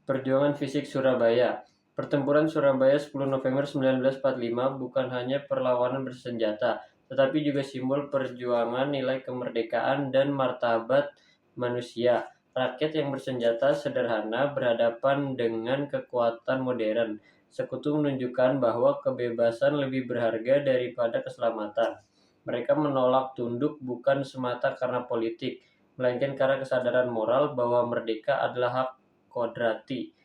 Perjuangan Fisik Surabaya. Pertempuran Surabaya 10 November 1945 bukan hanya perlawanan bersenjata, tetapi juga simbol perjuangan nilai kemerdekaan dan martabat manusia. Rakyat yang bersenjata sederhana berhadapan dengan kekuatan modern. Sekutu menunjukkan bahwa kebebasan lebih berharga daripada keselamatan. Mereka menolak tunduk bukan semata karena politik, melainkan karena kesadaran moral bahwa merdeka adalah hak kodrati.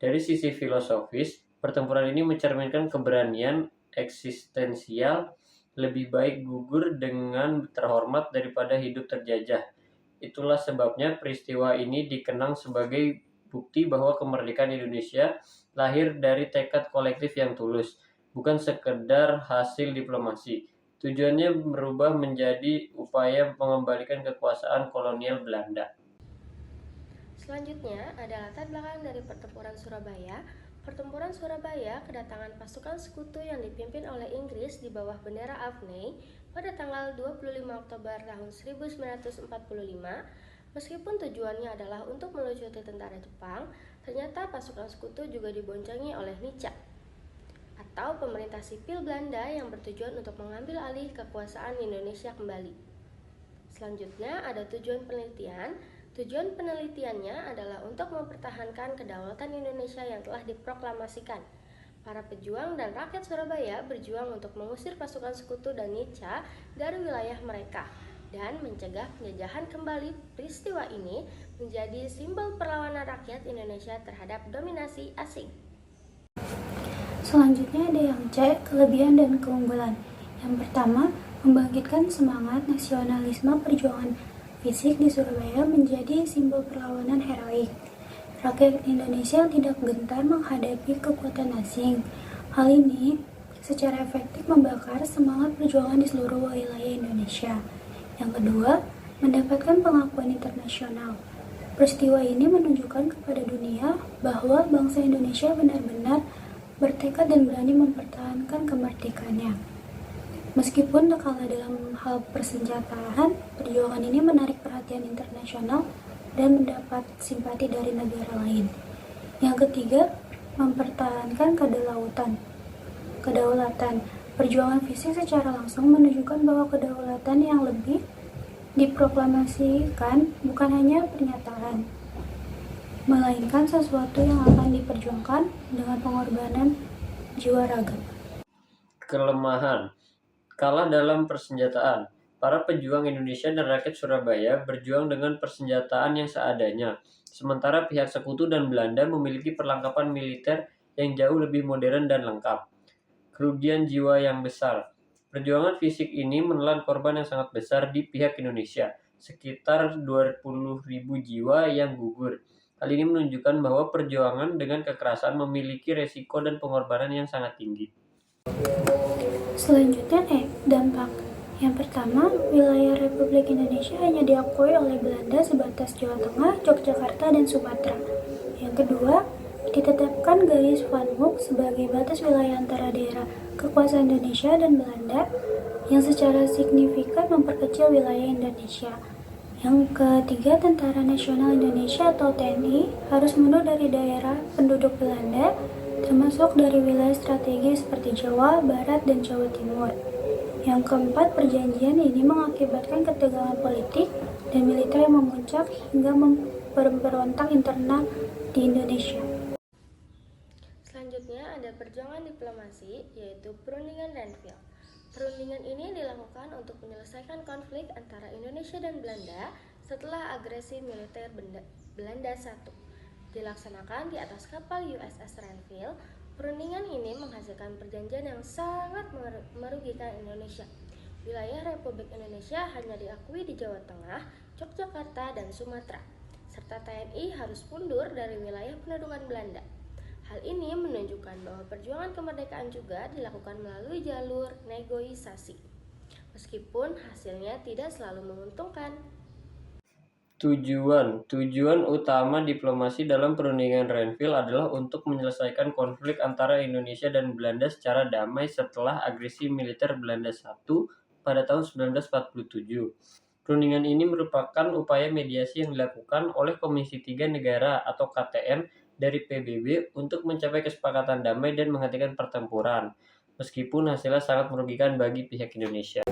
Dari sisi filosofis, pertempuran ini mencerminkan keberanian eksistensial, lebih baik gugur dengan terhormat daripada hidup terjajah. Itulah sebabnya peristiwa ini dikenang sebagai bukti bahwa kemerdekaan Indonesia lahir dari tekad kolektif yang tulus, bukan sekedar hasil diplomasi. Tujuannya berubah menjadi upaya mengembalikan kekuasaan kolonial Belanda. Selanjutnya ada latar belakang dari pertempuran Surabaya. Pertempuran Surabaya kedatangan pasukan sekutu yang dipimpin oleh Inggris di bawah bendera Avney pada tanggal 25 Oktober tahun 1945. Meskipun tujuannya adalah untuk melucuti tentara Jepang, ternyata pasukan sekutu juga diboncengi oleh Nica atau pemerintah sipil Belanda yang bertujuan untuk mengambil alih kekuasaan Indonesia kembali. Selanjutnya ada tujuan penelitian. Tujuan penelitiannya adalah untuk mempertahankan kedaulatan Indonesia yang telah diproklamasikan. Para pejuang dan rakyat Surabaya berjuang untuk mengusir pasukan sekutu dan Nica dari wilayah mereka dan mencegah penjajahan kembali. Peristiwa ini menjadi simbol perlawanan rakyat Indonesia terhadap dominasi asing. Selanjutnya ada yang C, kelebihan dan keunggulan. Yang pertama, membangkitkan semangat nasionalisme. Perjuangan fisik di Surabaya menjadi simbol perlawanan heroik. Rakyat Indonesia tidak gentar menghadapi kekuatan asing. Hal ini secara efektif membakar semangat perjuangan di seluruh wilayah Indonesia. Yang kedua, mendapatkan pengakuan internasional. Peristiwa ini menunjukkan kepada dunia bahwa bangsa Indonesia benar-benar bertekad dan berani mempertahankan kemerdekaannya. Meskipun tak kalah dalam hal persenjataan, perjuangan ini menarik perhatian internasional dan mendapat simpati dari negara lain. Yang ketiga, mempertahankan kedaulatan. Perjuangan fisik secara langsung menunjukkan bahwa kedaulatan yang lebih diproklamasikan bukan hanya pernyataan, melainkan sesuatu yang akan diperjuangkan dengan pengorbanan jiwa raga. Kelemahan. Kalah dalam persenjataan. Para pejuang Indonesia dan rakyat Surabaya berjuang dengan persenjataan yang seadanya, sementara pihak sekutu dan Belanda memiliki perlengkapan militer yang jauh lebih modern dan lengkap. Kerugian jiwa yang besar. Perjuangan fisik ini menelan korban yang sangat besar di pihak Indonesia, sekitar 20.000 jiwa yang gugur. Hal ini menunjukkan bahwa perjuangan dengan kekerasan memiliki resiko dan pengorbanan yang sangat tinggi. Selanjutnya dampak. Yang pertama, wilayah Republik Indonesia hanya diakui oleh Belanda sebatas Jawa Tengah, Yogyakarta, dan Sumatera. Yang kedua, ditetapkan garis Van Hoek sebagai batas wilayah antara daerah kekuasaan Indonesia dan Belanda yang secara signifikan memperkecil wilayah Indonesia. Yang ketiga, Tentara Nasional Indonesia atau TNI harus mundur dari daerah penduduk Belanda, termasuk dari wilayah strategis seperti Jawa Barat dan Jawa Timur. Yang keempat, perjanjian ini mengakibatkan ketegangan politik dan militer yang memuncak hingga memberontak internal di Indonesia. Selanjutnya ada perjuangan diplomasi, yaitu perundingan Renville. Perundingan ini dilakukan untuk menyelesaikan konflik antara Indonesia dan Belanda setelah agresi militer Belanda I. Dilaksanakan di atas kapal USS Renville. Perundingan ini menghasilkan perjanjian yang sangat merugikan Indonesia. Wilayah Republik Indonesia hanya diakui di Jawa Tengah, Yogyakarta, dan Sumatera, serta TNI harus mundur dari wilayah pendudukan Belanda. Hal ini menunjukkan bahwa perjuangan kemerdekaan juga dilakukan melalui jalur negosiasi, meskipun hasilnya tidak selalu menguntungkan. Tujuan utama diplomasi dalam perundingan Renville adalah untuk menyelesaikan konflik antara Indonesia dan Belanda secara damai setelah agresi militer Belanda I pada tahun 1947. Perundingan ini merupakan upaya mediasi yang dilakukan oleh Komisi Tiga Negara atau KTN dari PBB untuk mencapai kesepakatan damai dan menghentikan pertempuran, meskipun hasilnya sangat merugikan bagi pihak Indonesia.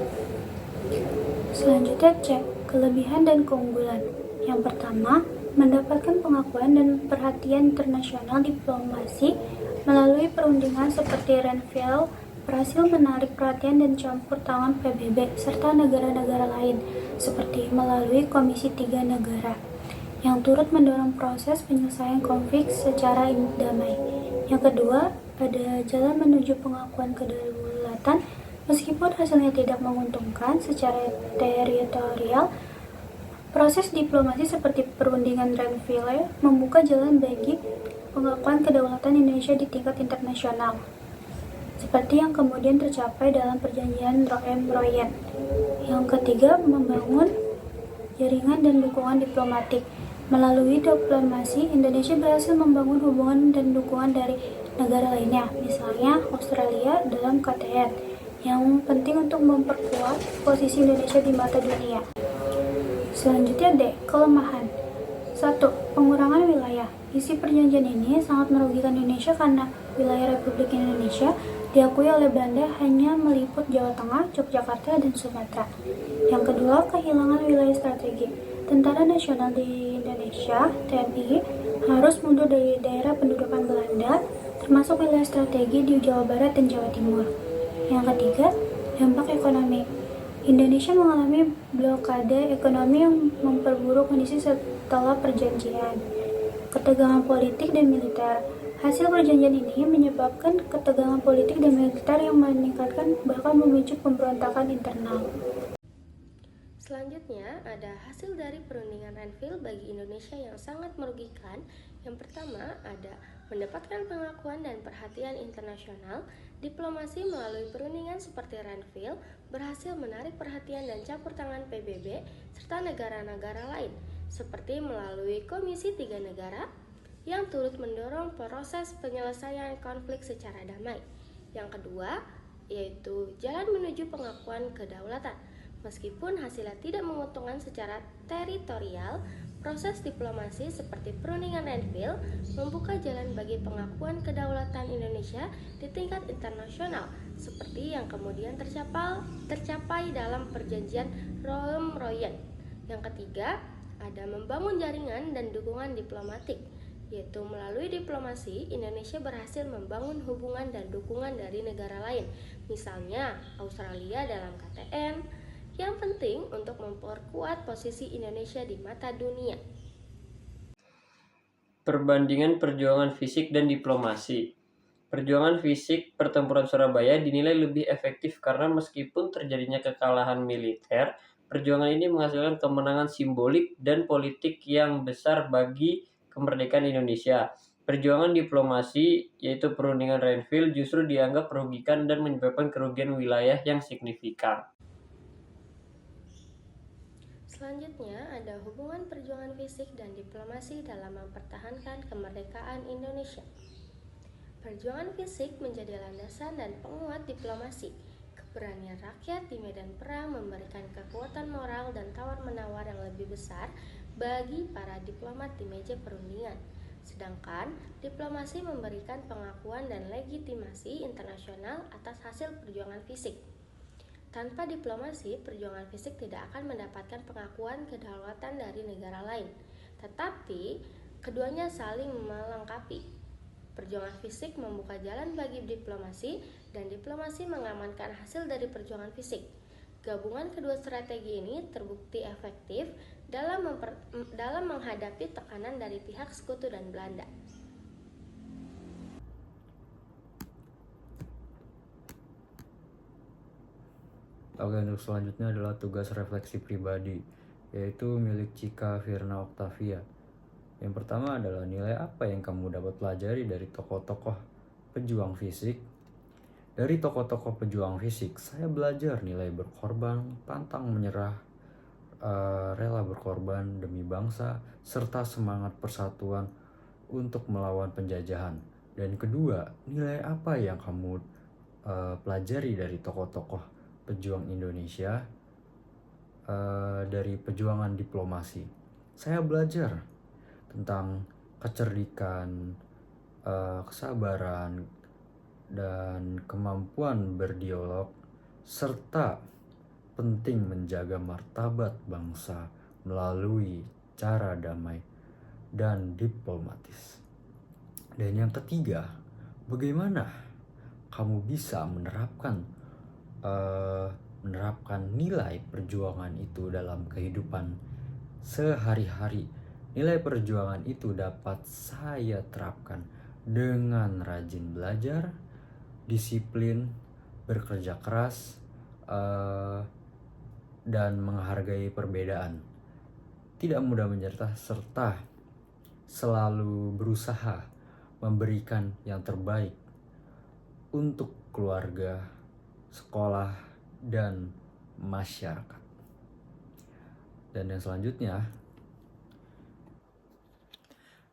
Selanjutnya cek kelebihan dan keunggulan. Yang pertama, mendapatkan pengakuan dan perhatian internasional diplomasi melalui perundingan seperti Renville berhasil menarik perhatian dan campur tangan PBB serta negara-negara lain seperti melalui Komisi 3 Negara yang turut mendorong proses penyelesaian konflik secara damai. Yang kedua, ada jalan menuju pengakuan kedaulatan meskipun hasilnya tidak menguntungkan secara teritorial. Proses diplomasi seperti perundingan Renville membuka jalan bagi pengakuan kedaulatan Indonesia di tingkat internasional, seperti yang kemudian tercapai dalam perjanjian Roem-Royen. Yang ketiga, membangun jaringan dan dukungan diplomatik. Melalui diplomasi, Indonesia berhasil membangun hubungan dan dukungan dari negara lainnya, misalnya Australia dalam KTN, yang penting untuk memperkuat posisi Indonesia di mata dunia. Selanjutnya D. Kelemahan. 1. Pengurangan wilayah. Isi perjanjian ini sangat merugikan Indonesia karena wilayah Republik Indonesia diakui oleh Belanda hanya meliput Jawa Tengah, Yogyakarta, dan Sumatera. Yang kedua, kehilangan wilayah strategi. Tentara Nasional di Indonesia, TNI, harus mundur dari daerah pendudukan Belanda, termasuk wilayah strategi di Jawa Barat dan Jawa Timur. Yang ketiga, dampak ekonomi. Indonesia mengalami blokade ekonomi yang memperburuk kondisi setelah perjanjian. Ketegangan politik dan militer. Hasil perjanjian ini menyebabkan ketegangan politik dan militer yang meningkatkan bahkan memicu pemberontakan internal. Selanjutnya, ada hasil dari perundingan Renville bagi Indonesia yang sangat merugikan. Yang pertama, ada mendapatkan pengakuan dan perhatian internasional. Diplomasi melalui perundingan seperti Renville berhasil menarik perhatian dan campur tangan PBB serta negara-negara lain, seperti melalui Komisi 3 Negara yang turut mendorong proses penyelesaian konflik secara damai. Yang kedua, yaitu jalan menuju pengakuan kedaulatan. Meskipun hasilnya tidak menguntungkan secara teritorial, proses diplomasi seperti perundingan Renville membuka jalan bagi pengakuan kedaulatan Indonesia di tingkat internasional, seperti yang kemudian tercapai dalam perjanjian Roem-Royen. Yang ketiga, ada membangun jaringan dan dukungan diplomatik, yaitu melalui diplomasi Indonesia berhasil membangun hubungan dan dukungan dari negara lain, misalnya Australia dalam KTN, yang penting untuk memperkuat posisi Indonesia di mata dunia. Perbandingan perjuangan fisik dan diplomasi. Perjuangan fisik pertempuran Surabaya dinilai lebih efektif karena meskipun terjadinya kekalahan militer, perjuangan ini menghasilkan kemenangan simbolik dan politik yang besar bagi kemerdekaan Indonesia. Perjuangan diplomasi, yaitu perundingan Renville, justru dianggap merugikan dan menyebabkan kerugian wilayah yang signifikan. Selanjutnya, ada hubungan perjuangan fisik dan diplomasi dalam mempertahankan kemerdekaan Indonesia. Perjuangan fisik menjadi landasan dan penguat diplomasi. Keberanian rakyat di medan perang memberikan kekuatan moral dan tawar-menawar yang lebih besar bagi para diplomat di meja perundingan. Sedangkan diplomasi memberikan pengakuan dan legitimasi internasional atas hasil perjuangan fisik. Tanpa diplomasi, perjuangan fisik tidak akan mendapatkan pengakuan kedaulatan dari negara lain. Tetapi, keduanya saling melengkapi. Perjuangan fisik membuka jalan bagi diplomasi, dan diplomasi mengamankan hasil dari perjuangan fisik. Gabungan kedua strategi ini terbukti efektif dalam menghadapi tekanan dari pihak sekutu dan Belanda. Oke, untuk selanjutnya adalah tugas refleksi pribadi, yaitu milik Cika Firna Octavia. Yang pertama adalah nilai apa yang kamu dapat pelajari dari tokoh-tokoh pejuang fisik. Dari tokoh-tokoh pejuang fisik, saya belajar nilai berkorban, pantang menyerah, rela berkorban demi bangsa, serta semangat persatuan untuk melawan penjajahan. Dan kedua, nilai apa yang kamu pelajari dari tokoh-tokoh pejuang Indonesia dari perjuangan diplomasi? Saya belajar tentang kecerdikan, kesabaran, dan kemampuan berdialog, serta penting menjaga martabat bangsa melalui cara damai dan diplomatis. Dan yang ketiga, bagaimana kamu bisa menerapkan nilai perjuangan itu dalam kehidupan sehari-hari. Nilai perjuangan itu dapat saya terapkan dengan rajin belajar, disiplin, bekerja keras, dan menghargai perbedaan. Tidak mudah menyerah serta selalu berusaha memberikan yang terbaik untuk keluarga, sekolah, dan masyarakat. Dan yang selanjutnya,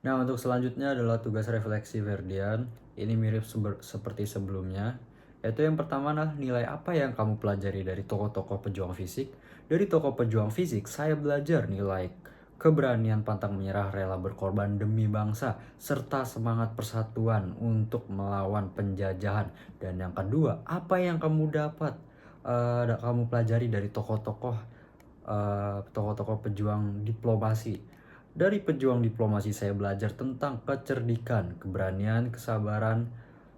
untuk selanjutnya adalah tugas refleksi Ferdian. Ini mirip seperti sebelumnya, yaitu yang pertama adalah nilai apa yang kamu pelajari dari tokoh-tokoh pejuang fisik. Dari tokoh pejuang fisik, saya belajar nilai keberanian, pantang menyerah, rela berkorban demi bangsa, serta semangat persatuan untuk melawan penjajahan. Dan yang kedua, apa yang kamu kamu pelajari dari tokoh-tokoh pejuang diplomasi. Dari pejuang diplomasi saya belajar tentang kecerdikan, keberanian, kesabaran,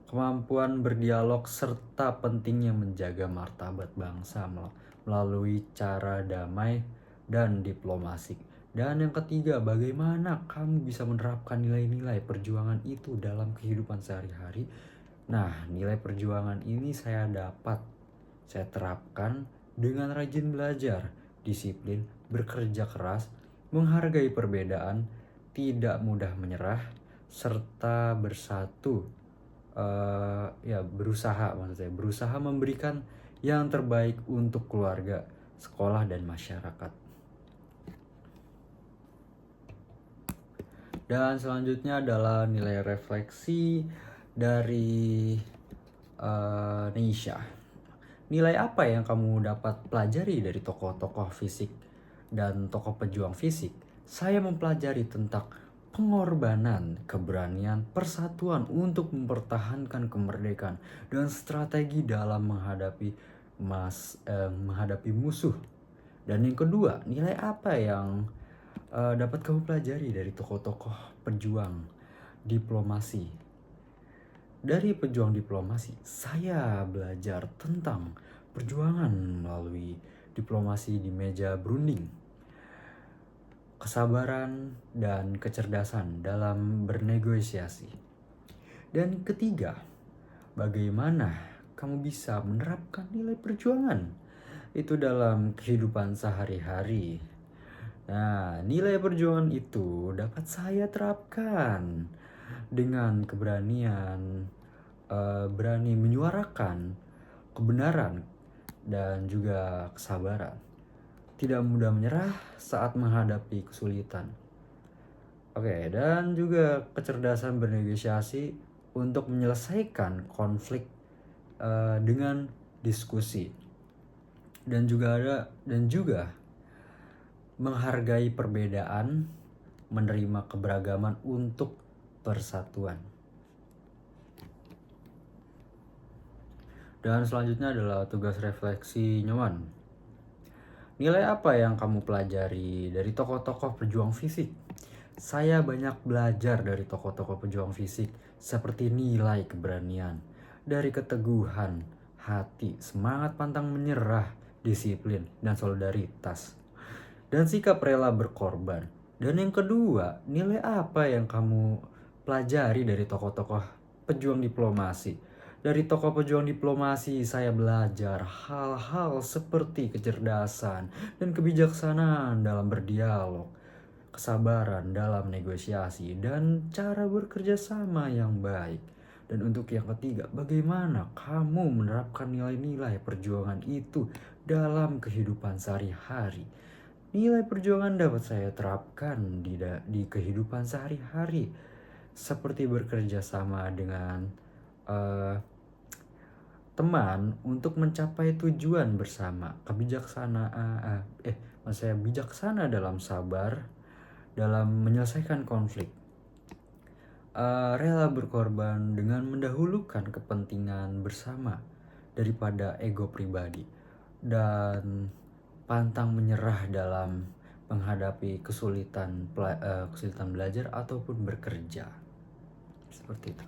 kemampuan berdialog, serta pentingnya menjaga martabat bangsa melalui cara damai dan diplomasi. Dan yang ketiga, bagaimana kamu bisa menerapkan nilai-nilai perjuangan itu dalam kehidupan sehari-hari. Nilai perjuangan ini saya terapkan dengan rajin belajar, disiplin, bekerja keras, menghargai perbedaan, tidak mudah menyerah, serta berusaha memberikan yang terbaik untuk keluarga, sekolah, dan masyarakat. Dan selanjutnya adalah nilai refleksi dari Nisha. Nilai apa yang kamu dapat pelajari dari tokoh-tokoh fisik dan tokoh pejuang fisik? Saya mempelajari tentang pengorbanan, keberanian, persatuan untuk mempertahankan kemerdekaan, dan strategi dalam menghadapi musuh. Dan yang kedua, nilai apa yang dapat kamu pelajari dari tokoh-tokoh pejuang diplomasi? Dari pejuang diplomasi, saya belajar tentang perjuangan melalui diplomasi di meja berunding, kesabaran dan kecerdasan dalam bernegosiasi. Dan ketiga, bagaimana kamu bisa menerapkan nilai perjuangan itu dalam kehidupan sehari-hari. Nilai perjuangan itu dapat saya terapkan dengan keberanian, berani menyuarakan kebenaran dan juga kesabaran. Tidak mudah menyerah saat menghadapi kesulitan. Dan juga kecerdasan bernegosiasi untuk menyelesaikan konflik dengan diskusi. Dan juga menghargai perbedaan, menerima keberagaman untuk persatuan. Dan selanjutnya adalah tugas refleksi Nyoman. Nilai apa yang kamu pelajari dari tokoh-tokoh pejuang fisik? Saya banyak belajar dari tokoh-tokoh pejuang fisik seperti nilai keberanian, dari keteguhan hati, semangat pantang menyerah, disiplin, dan solidaritas, dan sikap rela berkorban. Dan yang kedua, nilai apa yang kamu pelajari dari tokoh-tokoh pejuang diplomasi? Dari tokoh pejuang diplomasi, saya belajar hal-hal seperti kecerdasan dan kebijaksanaan dalam berdialog, kesabaran dalam negosiasi, dan cara bekerja sama yang baik. Dan untuk yang ketiga, bagaimana kamu menerapkan nilai-nilai perjuangan itu dalam kehidupan sehari-hari? Nilai perjuangan dapat saya terapkan di kehidupan sehari-hari, seperti bekerja sama dengan teman untuk mencapai tujuan bersama, bijaksana dalam sabar, dalam menyelesaikan konflik, rela berkorban dengan mendahulukan kepentingan bersama daripada ego pribadi, dan pantang menyerah dalam menghadapi kesulitan belajar ataupun bekerja. Seperti itu.